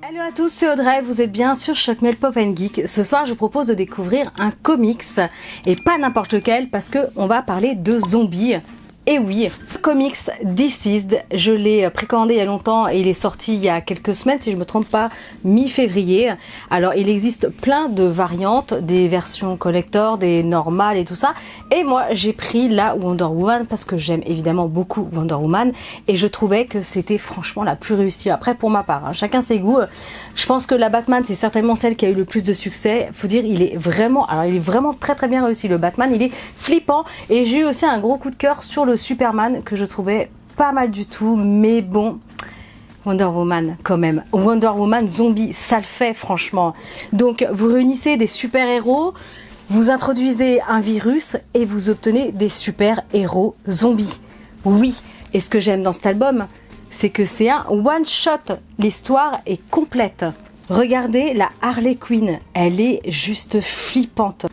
Hello à tous, c'est Audrey, vous êtes bien sur Choc Miel Pop & Geek. Ce soir, je vous propose de découvrir un comics, et pas n'importe lequel, parce qu'on va parler de zombies. Et oui, le comics Deceased, je l'ai précommandé il y a longtemps et il est sorti il y a quelques semaines, si je ne me trompe pas, mi-février. Alors il existe plein de variantes, des versions collector, des normales et tout ça. Et moi j'ai pris la Wonder Woman parce que j'aime évidemment beaucoup Wonder Woman et je trouvais que c'était franchement la plus réussie. Après pour ma part, hein, chacun ses goûts. Je pense que la Batman c'est certainement celle qui a eu le plus de succès. Faut dire il est vraiment très bien réussi le Batman. Il est flippant et j'ai eu aussi un gros coup de cœur sur le Superman que je trouvais pas mal du tout, mais bon, Wonder Woman quand même, Wonder Woman zombie, ça le fait franchement. Donc vous réunissez des super héros, vous introduisez un virus et vous obtenez des super héros zombies. Oui, et ce que j'aime dans cet album, c'est que c'est un one shot, l'histoire est complète. Regardez la Harley Quinn, elle est juste flippante.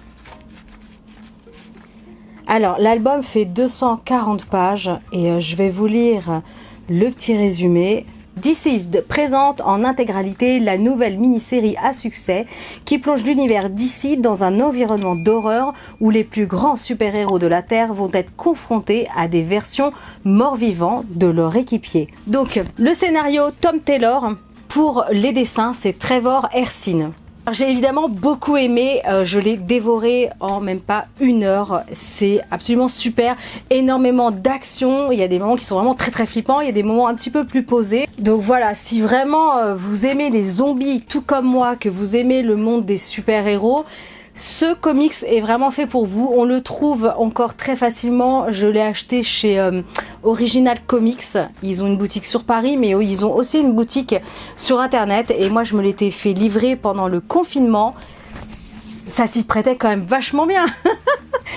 Alors, l'album fait 240 pages et je vais vous lire le petit résumé. Deceased présente en intégralité la nouvelle mini-série à succès qui plonge l'univers d'ici dans un environnement d'horreur où les plus grands super-héros de la Terre vont être confrontés à des versions morts-vivants de leur équipier. Donc, le scénario Tom Taylor, pour les dessins, c'est Trevor Hairsine. J'ai évidemment beaucoup aimé, je l'ai dévoré en même pas 1 heure, c'est absolument super, énormément d'action, il y a des moments qui sont vraiment très flippants, il y a des moments un petit peu plus posés. Donc voilà, si vraiment vous aimez les zombies tout comme moi, que vous aimez le monde des super-héros, ce comics est vraiment fait pour vous. On le trouve encore très facilement. Je l'ai acheté chez Original Comics. Ils ont une boutique sur Paris, mais ils ont aussi une boutique sur Internet. Et moi, je me l'étais fait livrer pendant le confinement. Ça s'y prêtait quand même vachement bien.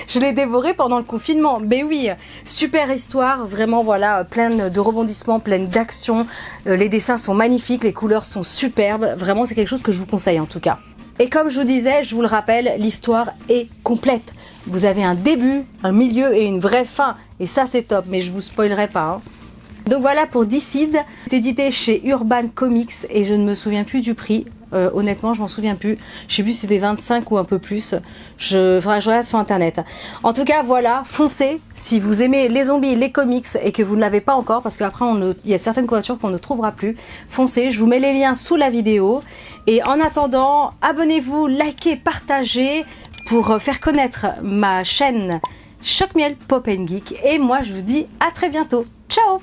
Je l'ai dévoré pendant le confinement. Mais oui, super histoire. Vraiment, voilà, pleine de rebondissements, pleine d'action. Les dessins sont magnifiques, les couleurs sont superbes. Vraiment, c'est quelque chose que je vous conseille en tout cas. Et comme je vous disais, je vous le rappelle, l'histoire est complète. Vous avez un début, un milieu et une vraie fin. Et ça, c'est top, mais je vous spoilerai pas. Hein. Donc voilà pour Deceased. C'est édité chez Urban Comics et je ne me souviens plus du prix. Honnêtement, je m'en souviens plus. Je sais plus si c'était 25 ou un peu plus. Je regarde sur internet. En tout cas, voilà, foncez. Si vous aimez les zombies, les comics et que vous ne l'avez pas encore, parce qu'après, il y a certaines couvertures qu'on ne trouvera plus. Foncez. Je vous mets les liens sous la vidéo. Et en attendant, abonnez-vous, likez, partagez pour faire connaître ma chaîne Choc Miel Pop & Geek. Et moi, je vous dis à très bientôt. Ciao!